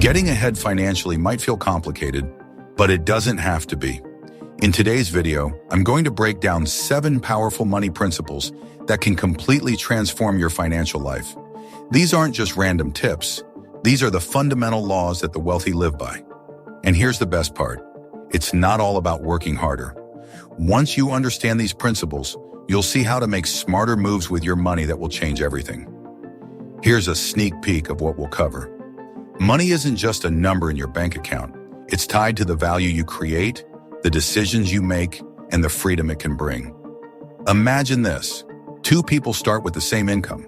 Getting ahead financially might feel complicated, but it doesn't have to be. In today's video, I'm going to break down 7 powerful money principles that can completely transform your financial life. These aren't just random tips. These are the fundamental laws that the wealthy live by. And here's the best part. It's not all about working harder. Once you understand these principles, you'll see how to make smarter moves with your money that will change everything. Here's a sneak peek of what we'll cover. Money isn't just a number in your bank account. It's tied to the value you create, the decisions you make, and the freedom it can bring. Imagine this. 2 people start with the same income.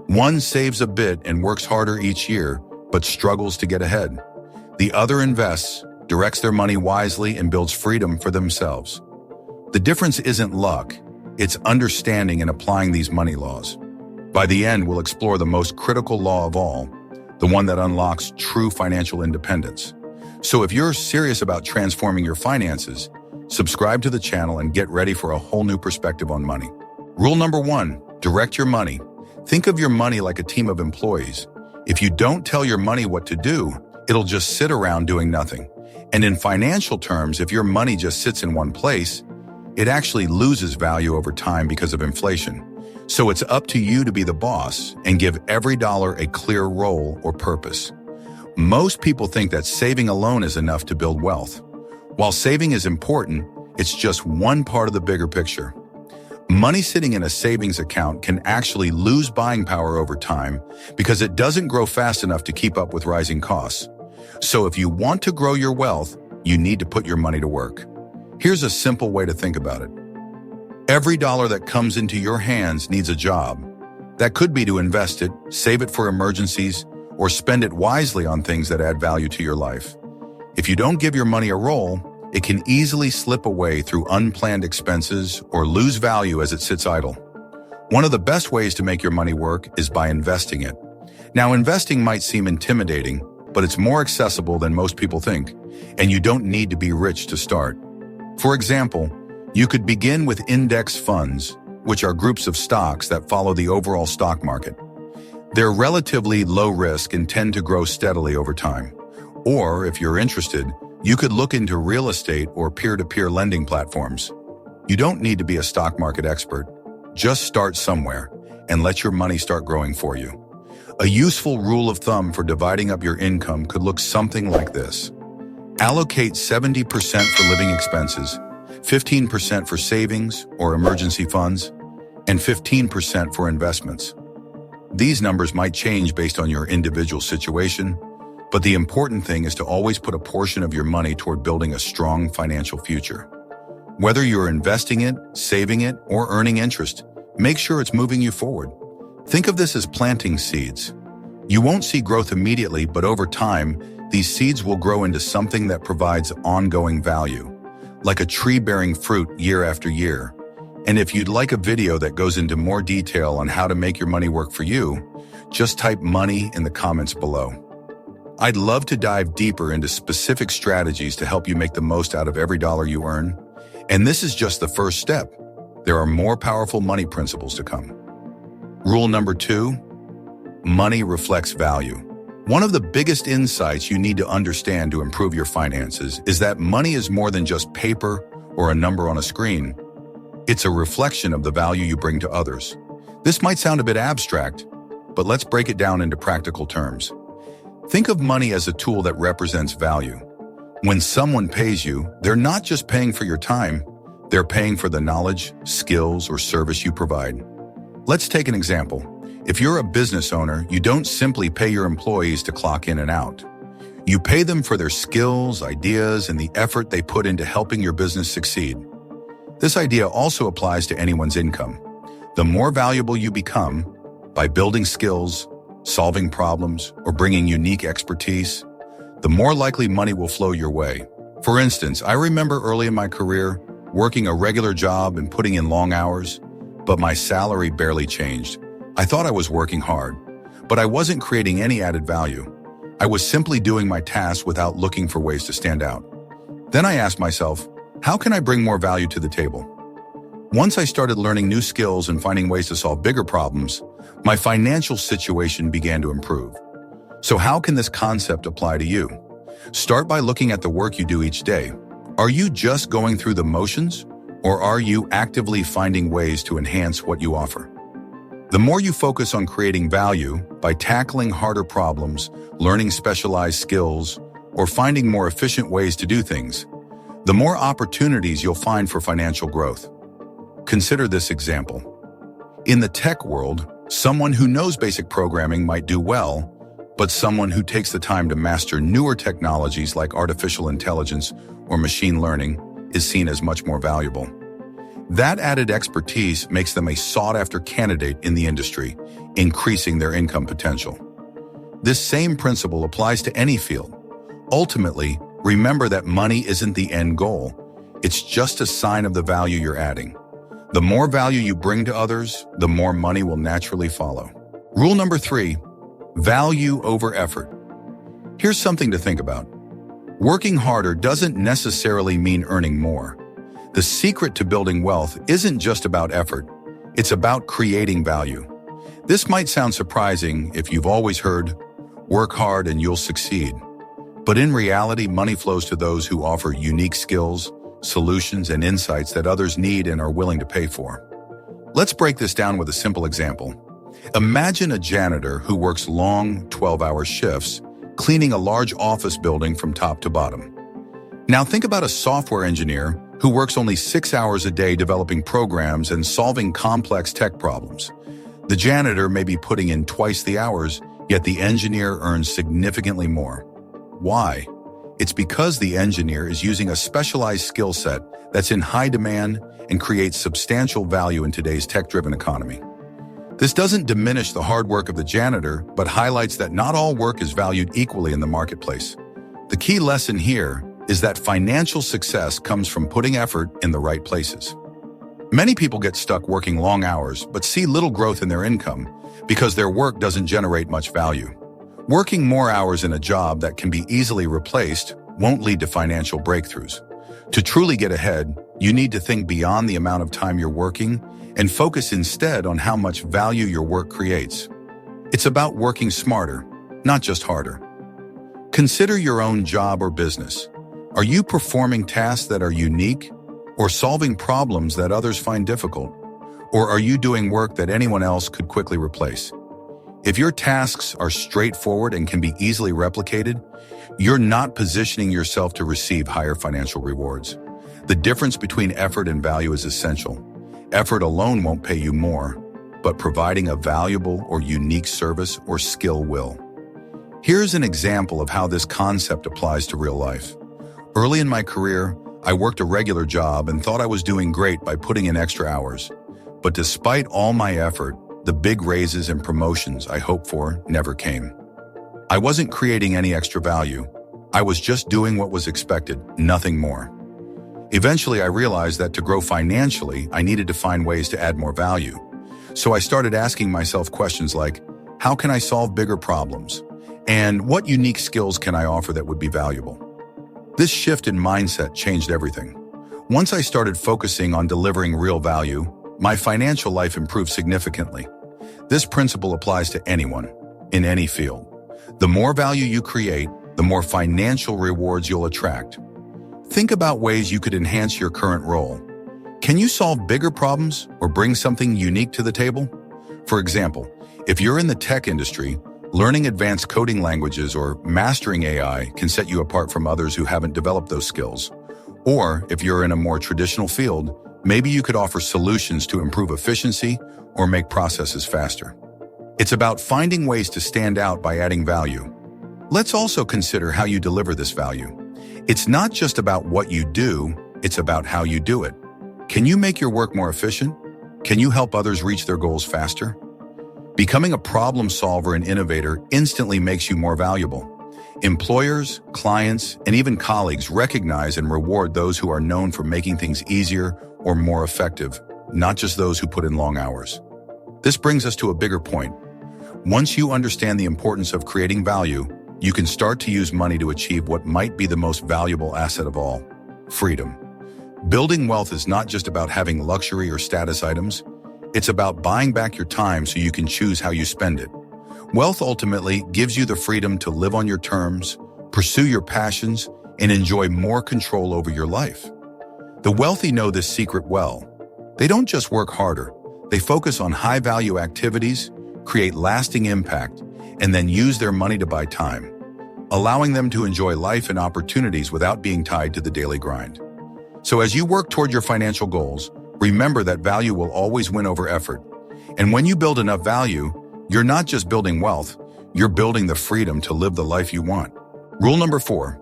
One saves a bit and works harder each year, but struggles to get ahead. The other invests, directs their money wisely, and builds freedom for themselves. The difference isn't luck. It's understanding and applying these money laws. By the end, we'll explore the most critical law of all, the one that unlocks true financial independence. So if you're serious about transforming your finances, subscribe to the channel and get ready for a whole new perspective on money. Rule number 1, direct your money. Think of your money like a team of employees. If you don't tell your money what to do, it'll just sit around doing nothing. And in financial terms, if your money just sits in one place, it actually loses value over time because of inflation. So it's up to you to be the boss and give every dollar a clear role or purpose. Most people think that saving alone is enough to build wealth. While saving is important, it's just one part of the bigger picture. Money sitting in a savings account can actually lose buying power over time because it doesn't grow fast enough to keep up with rising costs. So if you want to grow your wealth, you need to put your money to work. Here's a simple way to think about it. Every dollar that comes into your hands needs a job. That could be to invest it, save it for emergencies, or spend it wisely on things that add value to your life. If you don't give your money a role, it can easily slip away through unplanned expenses or lose value as it sits idle. One of the best ways to make your money work is by investing it. Now, investing might seem intimidating, but it's more accessible than most people think, and you don't need to be rich to start. For example, you could begin with index funds, which are groups of stocks that follow the overall stock market. They're relatively low risk and tend to grow steadily over time. Or, if you're interested, you could look into real estate or peer-to-peer lending platforms. You don't need to be a stock market expert. Just start somewhere and let your money start growing for you. A useful rule of thumb for dividing up your income could look something like this. Allocate 70% for living expenses, 15% for savings or emergency funds, and 15% for investments. These numbers might change based on your individual situation, but the important thing is to always put a portion of your money toward building a strong financial future. Whether you're investing it, saving it, or earning interest, make sure it's moving you forward. Think of this as planting seeds. You won't see growth immediately, but over time, these seeds will grow into something that provides ongoing value, like a tree bearing fruit year after year. And if you'd like a video that goes into more detail on how to make your money work for you, just type money in the comments below. I'd love to dive deeper into specific strategies to help you make the most out of every dollar you earn. And this is just the first step. There are more powerful money principles to come. Rule number 2, money reflects value. One of the biggest insights you need to understand to improve your finances is that money is more than just paper or a number on a screen. It's a reflection of the value you bring to others. This might sound a bit abstract, but let's break it down into practical terms. Think of money as a tool that represents value. When someone pays you, they're not just paying for your time, they're paying for the knowledge, skills, or service you provide. Let's take an example. If you're a business owner, you don't simply pay your employees to clock in and out. You pay them for their skills, ideas, and the effort they put into helping your business succeed. This idea also applies to anyone's income. The more valuable you become by building skills, solving problems, or bringing unique expertise, the more likely money will flow your way. For instance, I remember early in my career working a regular job and putting in long hours, but my salary barely changed. I thought I was working hard, but I wasn't creating any added value. I was simply doing my tasks without looking for ways to stand out. Then I asked myself, how can I bring more value to the table? Once I started learning new skills and finding ways to solve bigger problems, my financial situation began to improve. So how can this concept apply to you? Start by looking at the work you do each day. Are you just going through the motions, or are you actively finding ways to enhance what you offer? The more you focus on creating value by tackling harder problems, learning specialized skills, or finding more efficient ways to do things, the more opportunities you'll find for financial growth. Consider this example. In the tech world, someone who knows basic programming might do well, but someone who takes the time to master newer technologies like artificial intelligence or machine learning is seen as much more valuable. That added expertise makes them a sought-after candidate in the industry, increasing their income potential. This same principle applies to any field. Ultimately, remember that money isn't the end goal. It's just a sign of the value you're adding. The more value you bring to others, the more money will naturally follow. Rule number 3, value over effort. Here's something to think about. Working harder doesn't necessarily mean earning more. The secret to building wealth isn't just about effort. It's about creating value. This might sound surprising if you've always heard, work hard and you'll succeed. But in reality, money flows to those who offer unique skills, solutions, and insights that others need and are willing to pay for. Let's break this down with a simple example. Imagine a janitor who works long 12-hour shifts, cleaning a large office building from top to bottom. Now think about a software engineer who works only 6 hours a day developing programs and solving complex tech problems. The janitor may be putting in twice the hours, yet the engineer earns significantly more. Why? It's because the engineer is using a specialized skill set that's in high demand and creates substantial value in today's tech-driven economy. This doesn't diminish the hard work of the janitor, but highlights that not all work is valued equally in the marketplace. The key lesson here is that financial success comes from putting effort in the right places. Many people get stuck working long hours but see little growth in their income because their work doesn't generate much value. Working more hours in a job that can be easily replaced won't lead to financial breakthroughs. To truly get ahead, you need to think beyond the amount of time you're working and focus instead on how much value your work creates. It's about working smarter, not just harder. Consider your own job or business. Are you performing tasks that are unique or solving problems that others find difficult? Or are you doing work that anyone else could quickly replace? If your tasks are straightforward and can be easily replicated, you're not positioning yourself to receive higher financial rewards. The difference between effort and value is essential. Effort alone won't pay you more, but providing a valuable or unique service or skill will. Here's an example of how this concept applies to real life. Early in my career, I worked a regular job and thought I was doing great by putting in extra hours. But despite all my effort, the big raises and promotions I hoped for never came. I wasn't creating any extra value. I was just doing what was expected, nothing more. Eventually, I realized that to grow financially, I needed to find ways to add more value. So I started asking myself questions like, how can I solve bigger problems? And what unique skills can I offer that would be valuable? This shift in mindset changed everything. Once I started focusing on delivering real value, my financial life improved significantly. This principle applies to anyone, in any field. The more value you create, the more financial rewards you'll attract. Think about ways you could enhance your current role. Can you solve bigger problems or bring something unique to the table? For example, if you're in the tech industry, learning advanced coding languages or mastering AI can set you apart from others who haven't developed those skills. Or if you're in a more traditional field, maybe you could offer solutions to improve efficiency or make processes faster. It's about finding ways to stand out by adding value. Let's also consider how you deliver this value. It's not just about what you do, it's about how you do it. Can you make your work more efficient? Can you help others reach their goals faster? Becoming a problem solver and innovator instantly makes you more valuable. Employers, clients, and even colleagues recognize and reward those who are known for making things easier or more effective, not just those who put in long hours. This brings us to a bigger point. Once you understand the importance of creating value, you can start to use money to achieve what might be the most valuable asset of all: freedom. Building wealth is not just about having luxury or status items. It's about buying back your time so you can choose how you spend it. Wealth ultimately gives you the freedom to live on your terms, pursue your passions, and enjoy more control over your life. The wealthy know this secret well. They don't just work harder. They focus on high-value activities, create lasting impact, and then use their money to buy time, allowing them to enjoy life and opportunities without being tied to the daily grind. So as you work toward your financial goals, remember that value will always win over effort. And when you build enough value, you're not just building wealth, you're building the freedom to live the life you want. Rule number 4,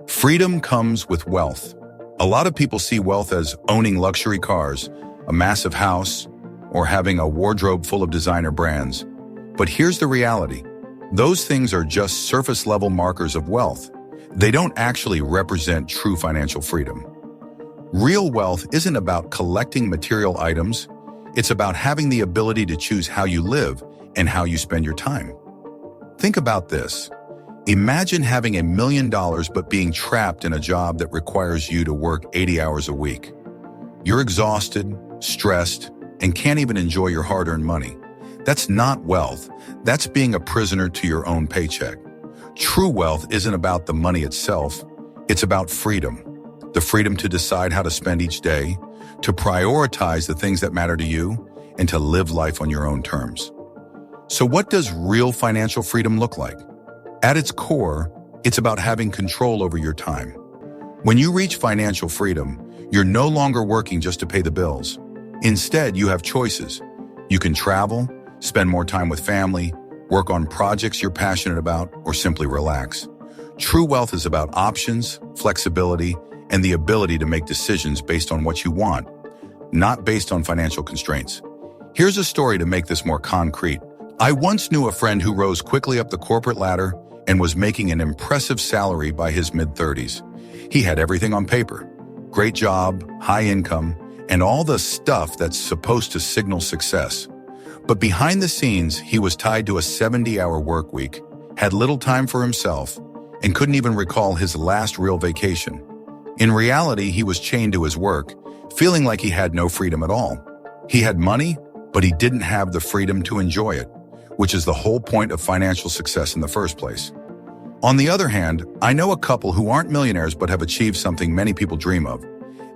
freedom comes with wealth. A lot of people see wealth as owning luxury cars, a massive house, or having a wardrobe full of designer brands. But here's the reality. Those things are just surface-level markers of wealth. They don't actually represent true financial freedom. Real wealth isn't about collecting material items. It's about having the ability to choose how you live and how you spend your time. Think about this. Imagine having $1 million but being trapped in a job that requires you to work 80 hours a week. You're exhausted, stressed, and can't even enjoy your hard-earned money. That's not wealth. That's being a prisoner to your own paycheck. True wealth isn't about the money itself. It's about freedom. The freedom to decide how to spend each day, to prioritize the things that matter to you, and to live life on your own terms. So what does real financial freedom look like? At its core, it's about having control over your time. When you reach financial freedom, you're no longer working just to pay the bills. Instead, you have choices. You can travel, spend more time with family, work on projects you're passionate about, or simply relax. True wealth is about options, flexibility, and the ability to make decisions based on what you want, not based on financial constraints. Here's a story to make this more concrete. I once knew a friend who rose quickly up the corporate ladder and was making an impressive salary by his mid-30s. He had everything on paper. Great job, high income, and all the stuff that's supposed to signal success. But behind the scenes, he was tied to a 70-hour work week, had little time for himself, and couldn't even recall his last real vacation. In reality, he was chained to his work, feeling like he had no freedom at all. He had money, but he didn't have the freedom to enjoy it, which is the whole point of financial success in the first place. On the other hand, I know a couple who aren't millionaires but have achieved something many people dream of.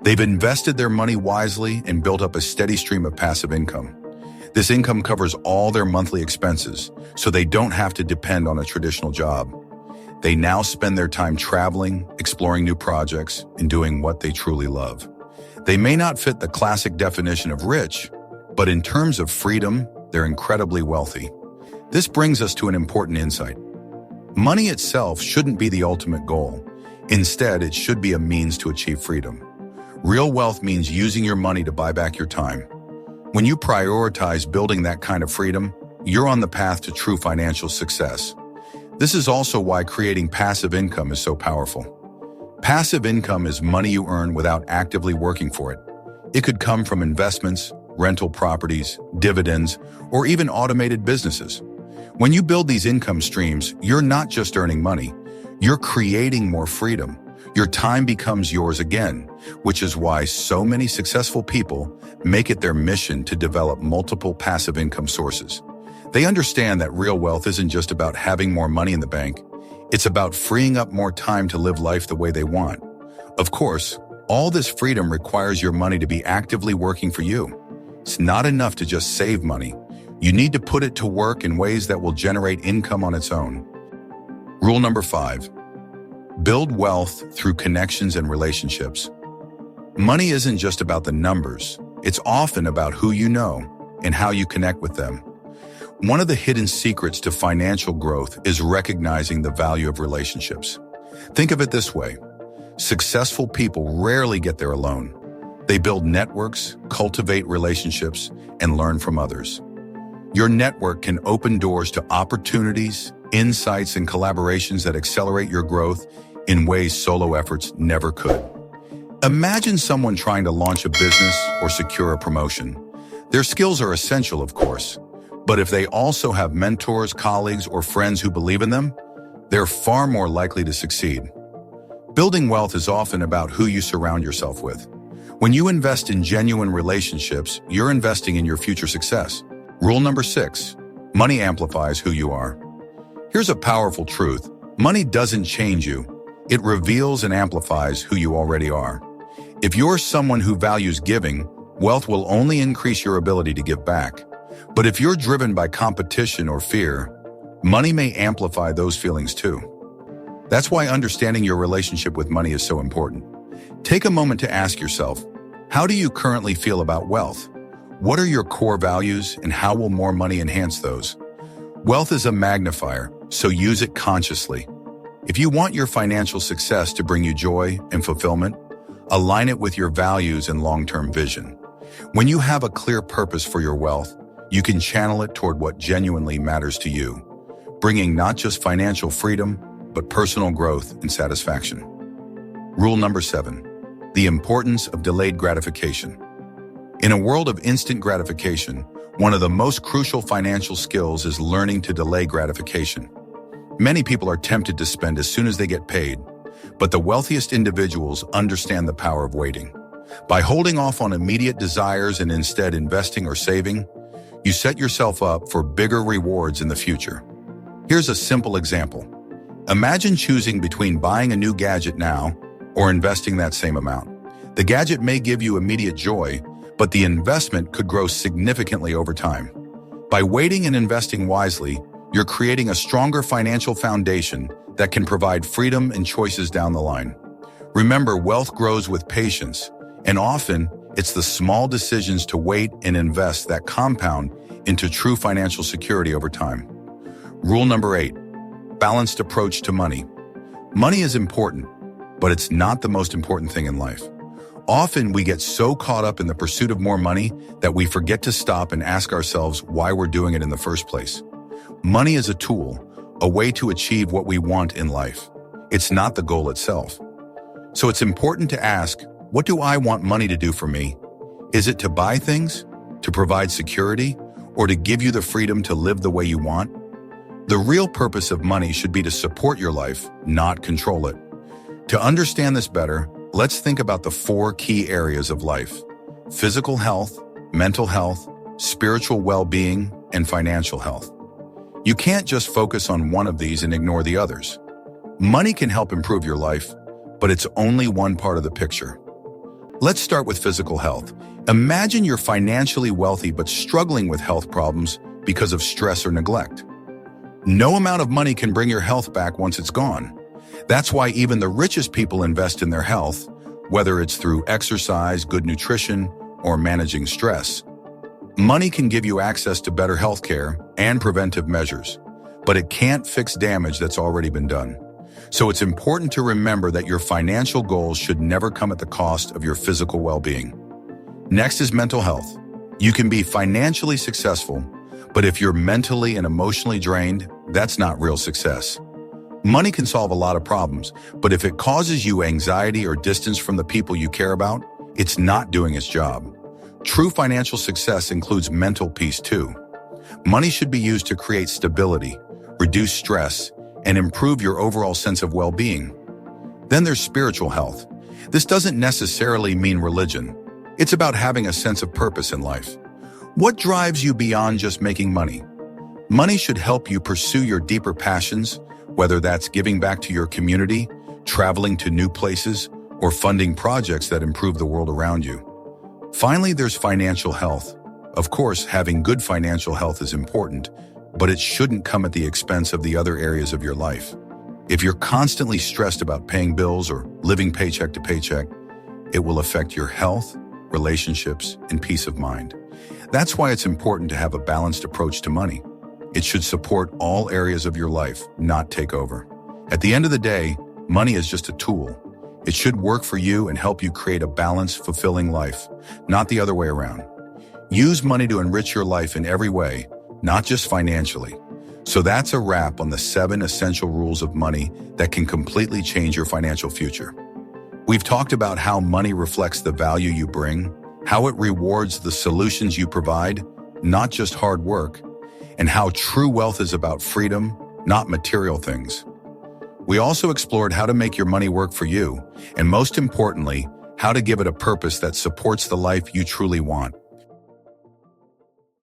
They've invested their money wisely and built up a steady stream of passive income. This income covers all their monthly expenses, so they don't have to depend on a traditional job. They now spend their time traveling, exploring new projects, and doing what they truly love. They may not fit the classic definition of rich, but in terms of freedom, they're incredibly wealthy. This brings us to an important insight. Money itself shouldn't be the ultimate goal. Instead, it should be a means to achieve freedom. Real wealth means using your money to buy back your time. When you prioritize building that kind of freedom, you're on the path to true financial success. This is also why creating passive income is so powerful. Passive income is money you earn without actively working for it. It could come from investments, rental properties, dividends, or even automated businesses. When you build these income streams, you're not just earning money, you're creating more freedom. Your time becomes yours again, which is why so many successful people make it their mission to develop multiple passive income sources. They understand that real wealth isn't just about having more money in the bank. It's about freeing up more time to live life the way they want. Of course, all this freedom requires your money to be actively working for you. It's not enough to just save money. You need to put it to work in ways that will generate income on its own. Rule number 5. Build wealth through connections and relationships. Money isn't just about the numbers. It's often about who you know and how you connect with them. One of the hidden secrets to financial growth is recognizing the value of relationships. Think of it this way. Successful people rarely get there alone. They build networks, cultivate relationships, and learn from others. Your network can open doors to opportunities, insights, and collaborations that accelerate your growth in ways solo efforts never could. Imagine someone trying to launch a business or secure a promotion. Their skills are essential, of course, but if they also have mentors, colleagues, or friends who believe in them, they're far more likely to succeed. Building wealth is often about who you surround yourself with. When you invest in genuine relationships, you're investing in your future success. Rule number 6. Money amplifies who you are. Here's a powerful truth. Money doesn't change you. It reveals and amplifies who you already are. If you're someone who values giving, wealth will only increase your ability to give back. But if you're driven by competition or fear, money may amplify those feelings too. That's why understanding your relationship with money is so important. Take a moment to ask yourself, how do you currently feel about wealth? What are your core values and how will more money enhance those? Wealth is a magnifier, so use it consciously. If you want your financial success to bring you joy and fulfillment, align it with your values and long-term vision. When you have a clear purpose for your wealth, you can channel it toward what genuinely matters to you, bringing not just financial freedom, but personal growth and satisfaction. Rule number 7, the importance of delayed gratification. In a world of instant gratification, one of the most crucial financial skills is learning to delay gratification. Many people are tempted to spend as soon as they get paid, but the wealthiest individuals understand the power of waiting. By holding off on immediate desires and instead investing or saving, you set yourself up for bigger rewards in the future. Here's a simple example. Imagine choosing between buying a new gadget now or investing that same amount. The gadget may give you immediate joy, but the investment could grow significantly over time. By waiting and investing wisely, you're creating a stronger financial foundation that can provide freedom and choices down the line. Remember, wealth grows with patience, and often it's the small decisions to wait and invest that compound into true financial security over time. Rule number 8, balanced approach to money. Money is important, but it's not the most important thing in life. Often we get so caught up in the pursuit of more money that we forget to stop and ask ourselves why we're doing it in the first place. Money is a tool, a way to achieve what we want in life. It's not the goal itself. So it's important to ask, what do I want money to do for me? Is it to buy things, to provide security, or to give you the freedom to live the way you want? The real purpose of money should be to support your life, not control it. To understand this better, let's think about the 4 key areas of life: physical health, mental health, spiritual well-being, and financial health. You can't just focus on one of these and ignore the others. Money can help improve your life, but it's only one part of the picture. Let's start with physical health. Imagine you're financially wealthy but struggling with health problems because of stress or neglect. No amount of money can bring your health back once it's gone. That's why even the richest people invest in their health, whether it's through exercise, good nutrition, or managing stress. Money can give you access to better healthcare and preventive measures, but it can't fix damage that's already been done. So it's important to remember that your financial goals should never come at the cost of your physical well-being. Next is mental health. You can be financially successful, but if you're mentally and emotionally drained, that's not real success. Money can solve a lot of problems, but if it causes you anxiety or distance from the people you care about, it's not doing its job. True financial success includes mental peace too. Money should be used to create stability, reduce stress, and improve your overall sense of well-being. Then there's spiritual health. This doesn't necessarily mean religion. It's about having a sense of purpose in life. What drives you beyond just making money? Money should help you pursue your deeper passions, whether that's giving back to your community, traveling to new places, or funding projects that improve the world around you. Finally, there's financial health. Of course, having good financial health is important, but it shouldn't come at the expense of the other areas of your life. If you're constantly stressed about paying bills or living paycheck to paycheck, it will affect your health, relationships, and peace of mind. That's why it's important to have a balanced approach to money. It should support all areas of your life, not take over. At the end of the day, money is just a tool. It should work for you and help you create a balanced, fulfilling life, not the other way around. Use money to enrich your life in every way, not just financially. So that's a wrap on the 7 essential rules of money that can completely change your financial future. We've talked about how money reflects the value you bring, how it rewards the solutions you provide, not just hard work, and how true wealth is about freedom, not material things. We also explored how to make your money work for you, and most importantly, how to give it a purpose that supports the life you truly want.